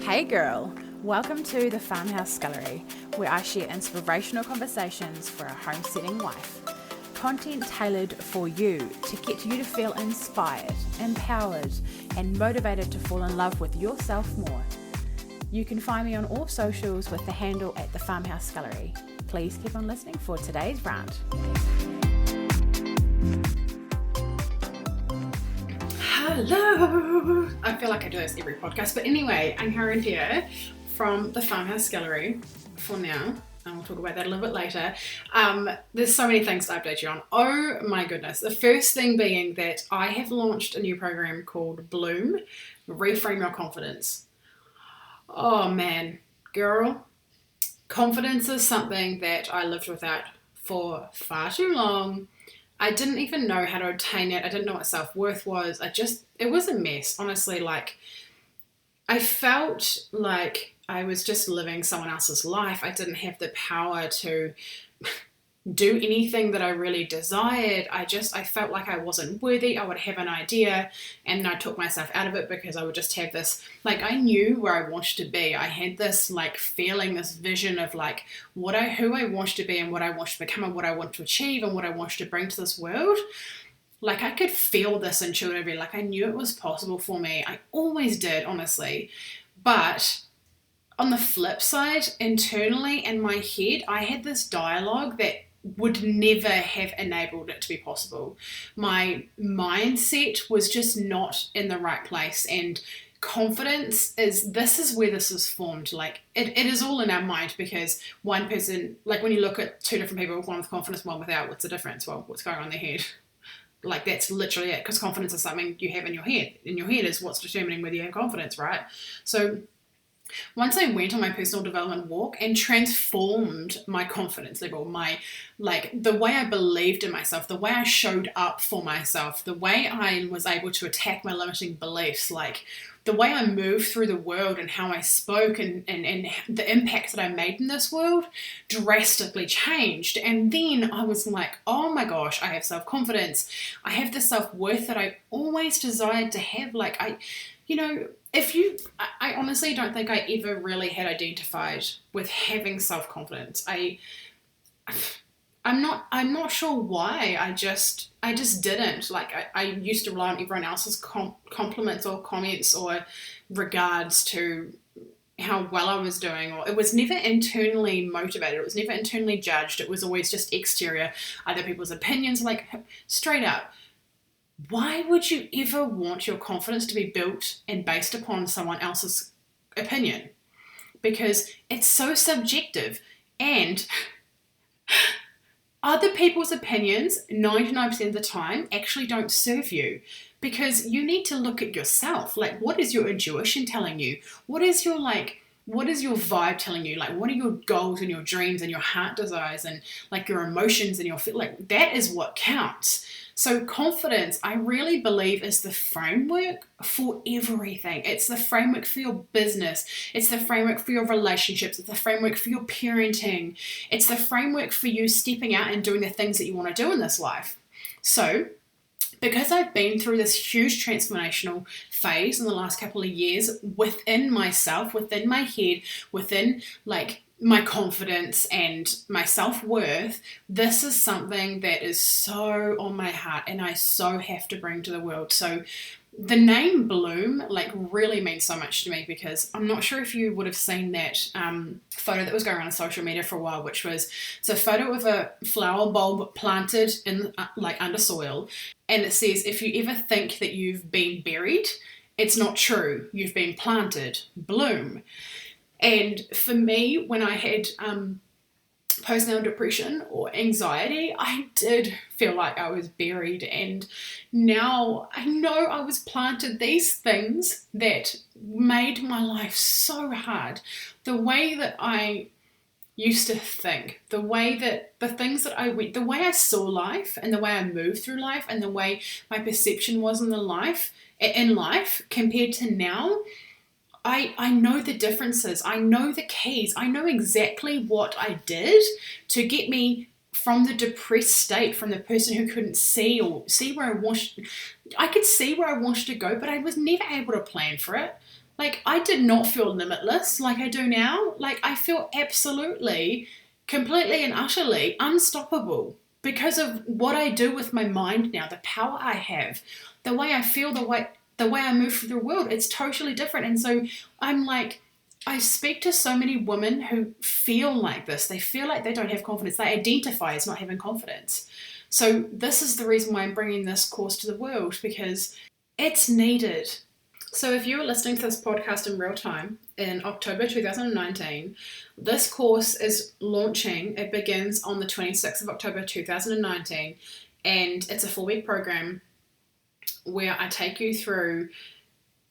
Hey girl, welcome to the Farmhouse Scullery, where I share inspirational conversations for a homesteading wife. Content tailored for you to get you to feel inspired, empowered, and motivated to fall in love with yourself more. You can find me on all socials with the handle at the Farmhouse Scullery. Please keep on listening for today's rant. Hello! I feel like I do this every podcast, but anyway, Angharad here from the Farmhouse Scullery for now, and we'll talk about that a little bit later. There's so many things to update you on. Oh my goodness. The first thing being that I have launched a new program called Bloom, Reframe Your Confidence. Oh man, girl, confidence is something that I lived without for far too long. I didn't even know how to obtain it. I didn't know what self-worth was. It was a mess, honestly. I felt like I was just living someone else's life. I didn't have the power to do anything that I really desired. I felt like I wasn't worthy. I would have an idea and I took myself out of it because I would just have this, I knew where I wanted to be. I had this feeling, this vision of who I wanted to be and what I wanted to become and what I want to achieve and what I wanted to bring to this world. I could feel this intuitively. I knew it was possible for me. I always did, honestly. But on the flip side, internally in my head, I had this dialogue that would never have enabled it to be possible. My mindset was just not in the right place, and confidence this is where this is formed. It is all in our mind, because one person, when you look at two different people, one with confidence, one without, what's the difference? Well, what's going on in their head? That's literally it, because confidence is something you have in your head. In your head is what's determining whether you have confidence, right? So once I went on my personal development walk and transformed my confidence level, the way I believed in myself, the way I showed up for myself, the way I was able to attack my limiting beliefs, the way I moved through the world and how I spoke and the impact that I made in this world drastically changed. And then I was like, oh my gosh, I have self-confidence. I have the self-worth that I always desired to have. I honestly don't think I ever really had identified with having self-confidence. I'm not sure why. I just didn't. I used to rely on everyone else's compliments or comments or regards to how well I was doing, or it was never internally motivated. It was never internally judged. It was always just exterior, other people's opinions. Straight up, why would you ever want your confidence to be built and based upon someone else's opinion? Because it's so subjective, and other people's opinions 99% of the time actually don't serve you, because you need to look at yourself. What is your intuition telling you? What is your vibe telling you? What are your goals and your dreams and your heart desires and your emotions and your that is what counts. So confidence, I really believe, is the framework for everything. It's the framework for your business. It's the framework for your relationships. It's the framework for your parenting. It's the framework for you stepping out and doing the things that you want to do in this life. So because I've been through this huge transformational phase in the last couple of years within myself, within my head, within my confidence and my self-worth, this is something that is so on my heart and I so have to bring to the world. So the name Bloom really means so much to me, because I'm not sure if you would have seen that photo that was going around on social media for a while, which was, it's a photo of a flower bulb planted in under soil, and it says, if you ever think that you've been buried, it's not true. You've been planted. Bloom. And for me, when I had postnatal depression or anxiety, I did feel like I was buried, and now I know I was planted. These things that made my life so hard, the way that I used to think, the way that the things that I went, the way I saw life and the way I moved through life and the way my perception was in life compared to now, I know the differences. I know the keys. I know exactly what I did to get me from the depressed state, from the person who couldn't see where I wanted. I could see where I wanted to go, but I was never able to plan for it. Like, I did not feel limitless like I do now. Like, I feel absolutely, completely and utterly unstoppable because of what I do with my mind now, the power I have, the way I feel, the way I move through the world. It's totally different. And so I'm like, I speak to so many women who feel like this. They feel like they don't have confidence. They identify as not having confidence. So this is the reason why I'm bringing this course to the world, because it's needed. So if you were listening to this podcast in real time in October 2019, this course is launching. It begins on the 26th of October 2019, and it's a 4-week program where I take you through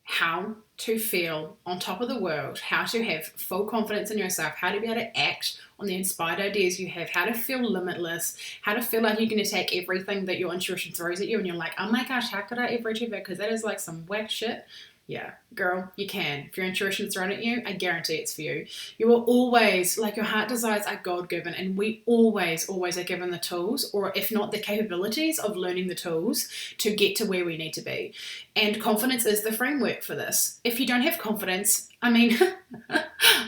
how to feel on top of the world, how to have full confidence in yourself, how to be able to act on the inspired ideas you have, how to feel limitless, how to feel like you can attack everything that your intuition throws at you and you're like, oh my gosh, how could I ever achieve that? Because that is like some whack shit. Yeah, girl, you can. If your intuition's thrown at you, I guarantee it's for you. You will always, like, your heart desires are God-given, and we always are given the tools, or if not the capabilities of learning the tools to get to where we need to be. And confidence is the framework for this. If you don't have confidence, I mean,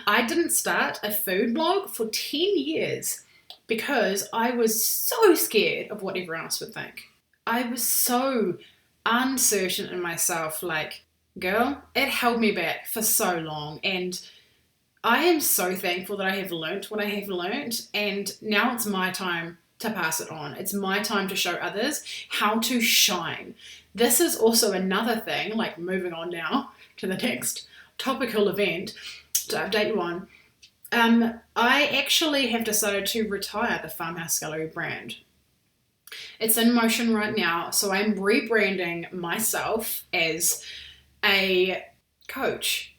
I didn't start a food blog for 10 years because I was so scared of what everyone else would think. I was so uncertain in myself, like, girl, it held me back for so long, and I am so thankful that I have learnt what I have learnt, and now it's my time to pass it on. It's my time to show others how to shine. This is also another thing, like, moving on now to the next topical event to update you on. I actually have decided to retire the Farmhouse Gallery brand. It's in motion right now, so I'm rebranding myself as a coach.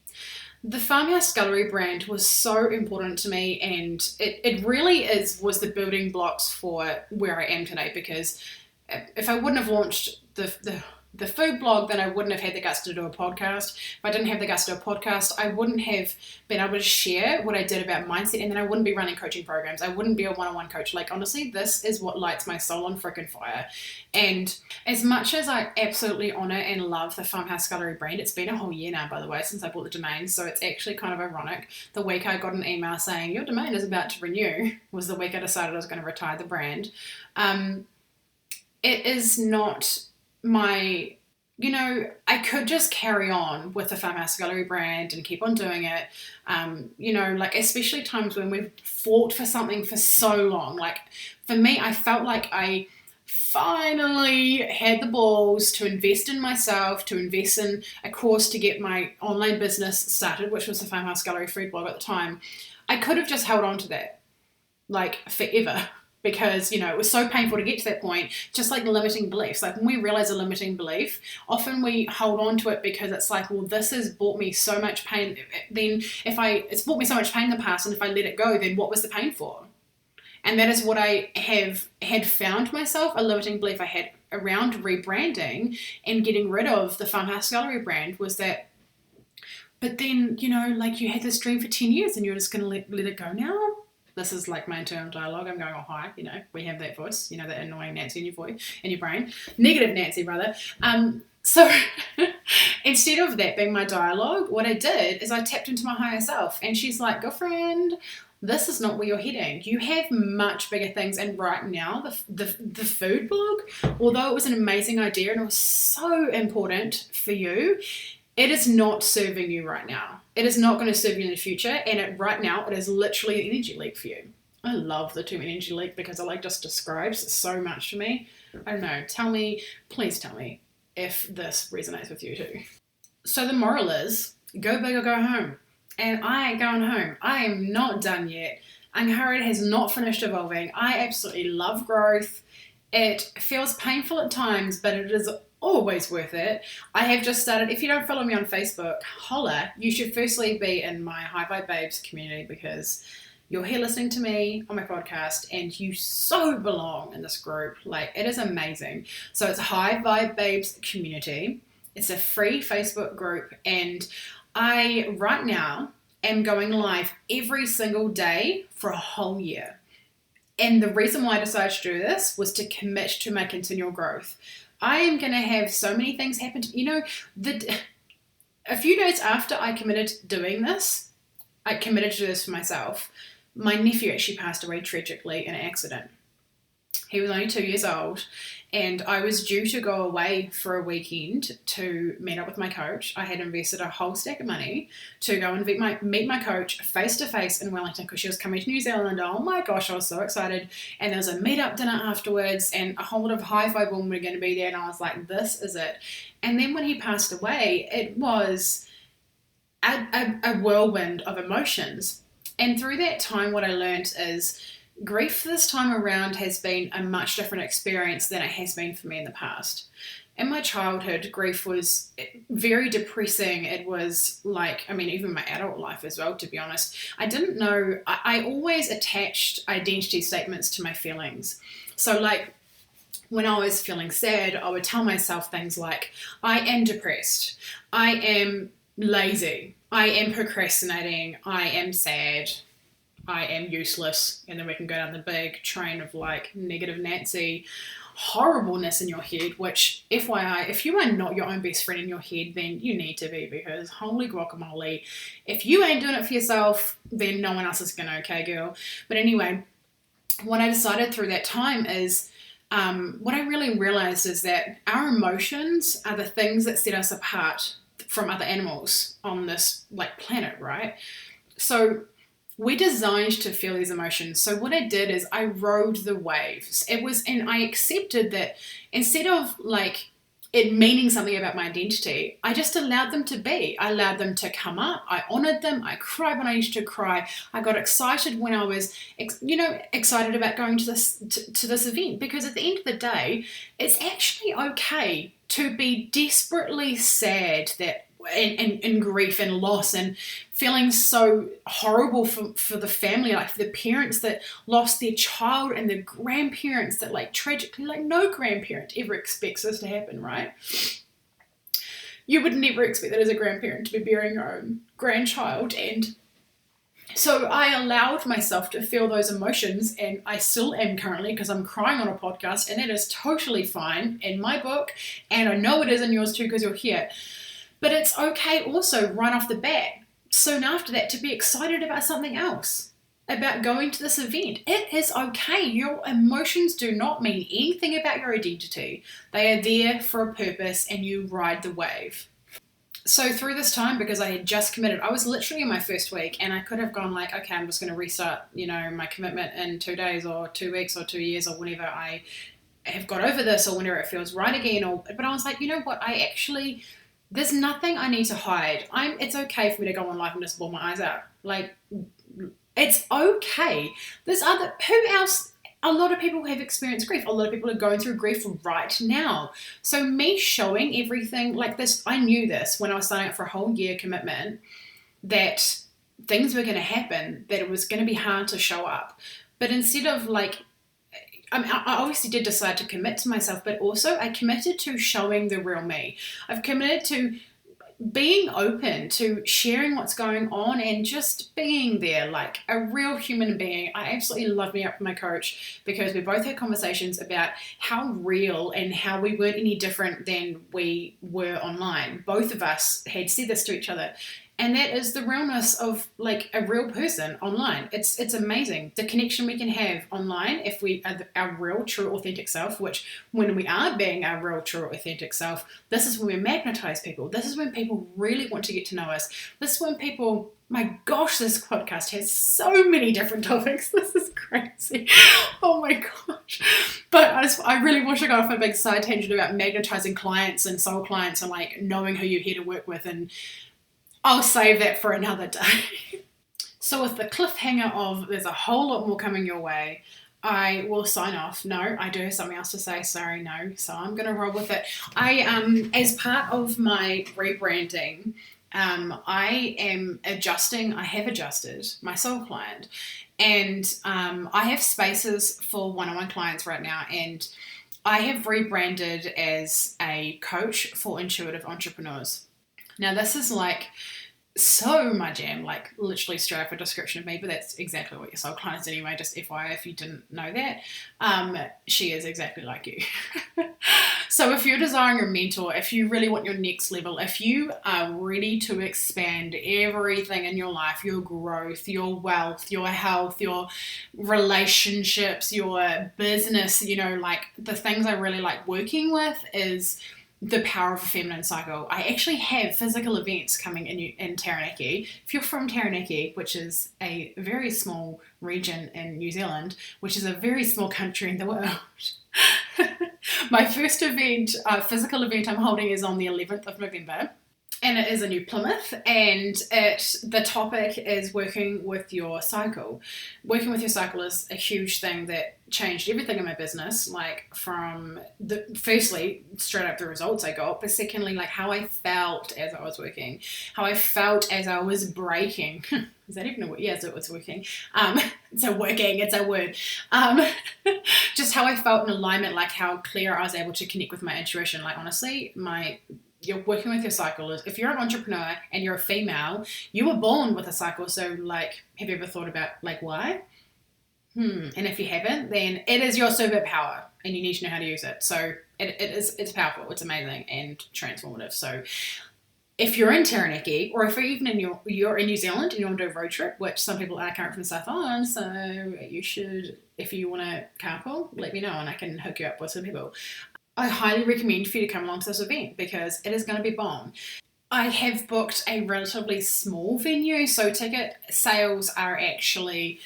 The Farmhouse Gallery brand was so important to me, and it really was the building blocks for where I am today, because if I wouldn't have launched the food blog, then I wouldn't have had the guts to do a podcast. If I didn't have the guts to do a podcast, I wouldn't have been able to share what I did about mindset, and then I wouldn't be running coaching programs. I wouldn't be a one-on-one coach. Like, honestly, this is what lights my soul on freaking fire. And as much as I absolutely honor and love the Farmhouse Gallery brand, it's been a whole year now, by the way, since I bought the domain, so it's actually kind of ironic. The week I got an email saying your domain is about to renew was the week I decided I was going to retire the brand. It is not my, I could just carry on with the Farmhouse Gallery brand and keep on doing it. Like, especially times when we've fought for something for so long. Like, for me, I felt like I finally had the balls to invest in myself, to invest in a course to get my online business started, which was the Farmhouse Gallery food blog at the time. I could have just held on to that, like, forever. Because, it was so painful to get to that point, just like limiting beliefs. Like, when we realize a limiting belief, often we hold on to it because it's like, well, this has brought me so much pain. Then it's brought me so much pain in the past, and if I let it go, then what was the pain for? And that is what I had found myself, a limiting belief I had around rebranding and getting rid of the Farmhouse Gallery brand was that, but then, like, you had this dream for 10 years and you're just going to let it go now? This is like my internal dialogue. I'm going, oh, hi, we have that voice, that annoying Nancy in your voice, in your brain. Negative Nancy, rather. So instead of that being my dialogue, what I did is I tapped into my higher self, and she's like, girlfriend, this is not where you're heading. You have much bigger things. And right now, the food blog, although it was an amazing idea and it was so important for you, it is not serving you right now. It is not going to serve you in the future. And right now, it is literally an energy leak for you. I love the term energy leak because it just describes so much to me. I don't know. Please tell me if this resonates with you too. So the moral is, go big or go home. And I ain't going home. I am not done yet. Angharad has not finished evolving. I absolutely love growth. It feels painful at times, but it is always worth it. I have just started, if you don't follow me on Facebook, holla, you should firstly be in my High Vibe Babes community, because you're here listening to me on my podcast and you so belong in this group. Like, it is amazing. So it's a High Vibe Babes community. It's a free Facebook group, and I right now am going live every single day for a whole year. And the reason why I decided to do this was to commit to my continual growth. I am going to have so many things happen. a few days after I committed to doing this, I committed to do this for myself, my nephew actually passed away tragically in an accident. He was only 2 years old, and I was due to go away for a weekend to meet up with my coach. I had invested a whole stack of money to go and meet my coach face to face in Wellington because she was coming to New Zealand. Oh my gosh, I was so excited. And there was a meet up dinner afterwards, and a whole lot of hi-fi women were going to be there, and I was like, this is it. And then when he passed away, it was a whirlwind of emotions. And through that time, what I learned is grief this time around has been a much different experience than it has been for me in the past. In my childhood, grief was very depressing. It was like, I mean, even my adult life as well, to be honest. I didn't know, I always attached identity statements to my feelings. So like, when I was feeling sad, I would tell myself things like, I am depressed, I am lazy, I am procrastinating, I am sad, I am useless, and then we can go down the big train of like negative Nancy horribleness in your head, which, FYI, if you are not your own best friend in your head, then you need to be, because holy guacamole, if you ain't doing it for yourself, then no one else is gonna, okay, girl? But anyway, what I decided through that time is, what I really realized is that our emotions are the things that set us apart from other animals on this like planet, right? So we're designed to feel these emotions. So what I did is I rode the waves. And I accepted that instead of like it meaning something about my identity, I just allowed them to be. I allowed them to come up. I honored them. I cried when I used to cry. I got excited when I was, excited about going to this event, because at the end of the day, it's actually okay to be desperately sad that and grief and loss and feeling so horrible for the family, like for the parents that lost their child and the grandparents that like tragically, like no grandparent ever expects this to happen, right? You would never expect that as a grandparent to be bearing your own grandchild. And so I allowed myself to feel those emotions, and I still am currently, because I'm crying on a podcast, and that is totally fine in my book, and I know it is in yours too because you're here. But it's okay also right off the bat, soon after that, to be excited about something else, about going to this event. It is okay. Your emotions do not mean anything about your identity. They are there for a purpose, and you ride the wave. So through this time, because I had just committed, I was literally in my first week, and I could have gone like, okay, I'm just going to restart, my commitment in 2 days or 2 weeks or 2 years or whenever I have got over this or whenever it feels right again. But I was like, you know what? There's nothing I need to hide. It's okay for me to go on live and just bawl my eyes out. Like, it's okay. Who else? A lot of people have experienced grief. A lot of people are going through grief right now. So me showing everything like this, I knew this when I was signing up for a whole year commitment, that things were going to happen, that it was going to be hard to show up. But instead of like, I obviously did decide to commit to myself, but also I committed to showing the real me. I've committed to being open to sharing what's going on and just being there like a real human being. I absolutely love meeting up with my coach, because we both had conversations about how real and how we weren't any different than we were online. Both of us had said this to each other. And that is the realness of like a real person online. It's amazing the connection we can have online if we are our real, true, authentic self, which when we are being our real, true, authentic self, this is when we magnetize people. This is when people really want to get to know us. This is when people, my gosh, this podcast has so many different topics. This is crazy. Oh my gosh. But I really want to go off a big side tangent about magnetizing clients and soul clients and like knowing who you're here to work with, and I'll save that for another day. So with the cliffhanger of there's a whole lot more coming your way, I will sign off. No, I do have something else to say. Sorry, no. So I'm going to roll with it. As part of my rebranding, I have adjusted my soul client. And I have spaces for one-on-one clients right now. And I have rebranded as a coach for intuitive entrepreneurs. Now, this is like so my jam, like literally straight up a description of me, but that's exactly what your soul client is anyway, just FYI if you didn't know that. She is exactly like you. So if you're desiring a mentor, if you really want your next level, if you are ready to expand everything in your life, your growth, your wealth, your health, your relationships, your business, like the things I really like working with is the power of a feminine cycle. I actually have physical events coming in Taranaki. If you're from Taranaki, which is a very small region in New Zealand, which is a very small country in the world, my first event, physical event I'm holding is on the 11th of November. And it is a new Plymouth, and the topic is working with your cycle. Working with your cycle is a huge thing that changed everything in my business, like from firstly, straight up the results I got, but secondly, like how I felt as I was working, how I felt as I was breaking. Is that even a word? Yes, it was working. It's a word. Just how I felt in alignment, like how clear I was able to connect with my intuition. Like honestly, you're working with your cycle. If you're an entrepreneur and you're a female, you were born with a cycle. So like, have you ever thought about like why? And if you haven't, then it is your superpower and you need to know how to use it. So it's powerful, it's amazing and transformative. So if you're in Taranaki, or if you're in New Zealand and you want to do a road trip, which some people are current from the South Island, so you should, if you want to carpool, let me know and I can hook you up with some people. I highly recommend for you to come along to this event because it is going to be bomb. I have booked a relatively small venue, so ticket sales are actually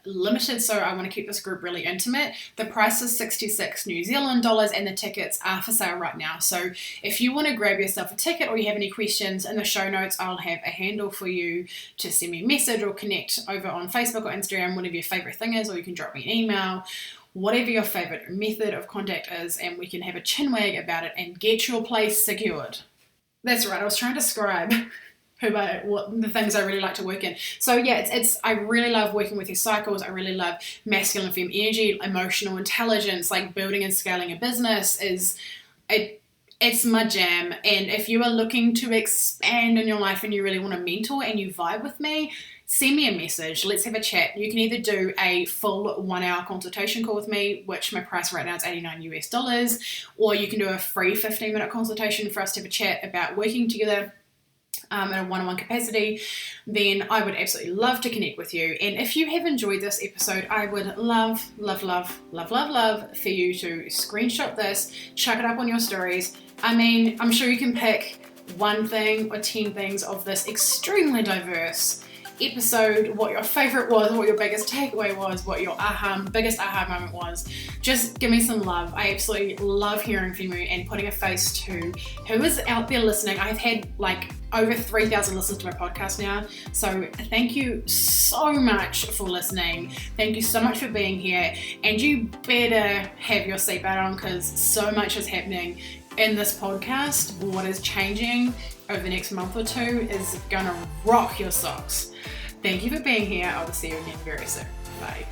limited, so I want to keep this group really intimate. The price is 66 New Zealand dollars and the tickets are for sale right now. So if you want to grab yourself a ticket or you have any questions, in the show notes I'll have a handle for you to send me a message or connect over on Facebook or Instagram, whatever your favorite thing is, or you can drop me an email. Whatever your favorite method of contact is, and we can have a chinwag about it and get your place secured. That's right, I was trying to describe what the things I really like to work in. So yeah, I really love working with your cycles. I really love masculine and feminine energy, emotional intelligence, like building and scaling a business it's my jam. And if you are looking to expand in your life and you really want to mentor and you vibe with me, send me a message. Let's have a chat. You can either do a full 1 hour consultation call with me, which my price right now is $89 US, or you can do a free 15-minute consultation for us to have a chat about working together in a one-on-one capacity. Then I would absolutely love to connect with you. And if you have enjoyed this episode, I would love for you to screenshot this, chuck it up on your stories. I mean, I'm sure you can pick one thing or 10 things of this extremely diverse episode, what your favorite was, what your biggest takeaway was, what your biggest aha moment was. Just give me some love. I absolutely love hearing from you and putting a face to who is out there listening. I've had like over 3,000 listens to my podcast now, so thank you so much for listening. Thank you so much for being here, and you better have your seatbelt on because so much is happening in this podcast. What is changing over the next month or two is gonna rock your socks. Thank you for being here. I will see you again very soon. Bye.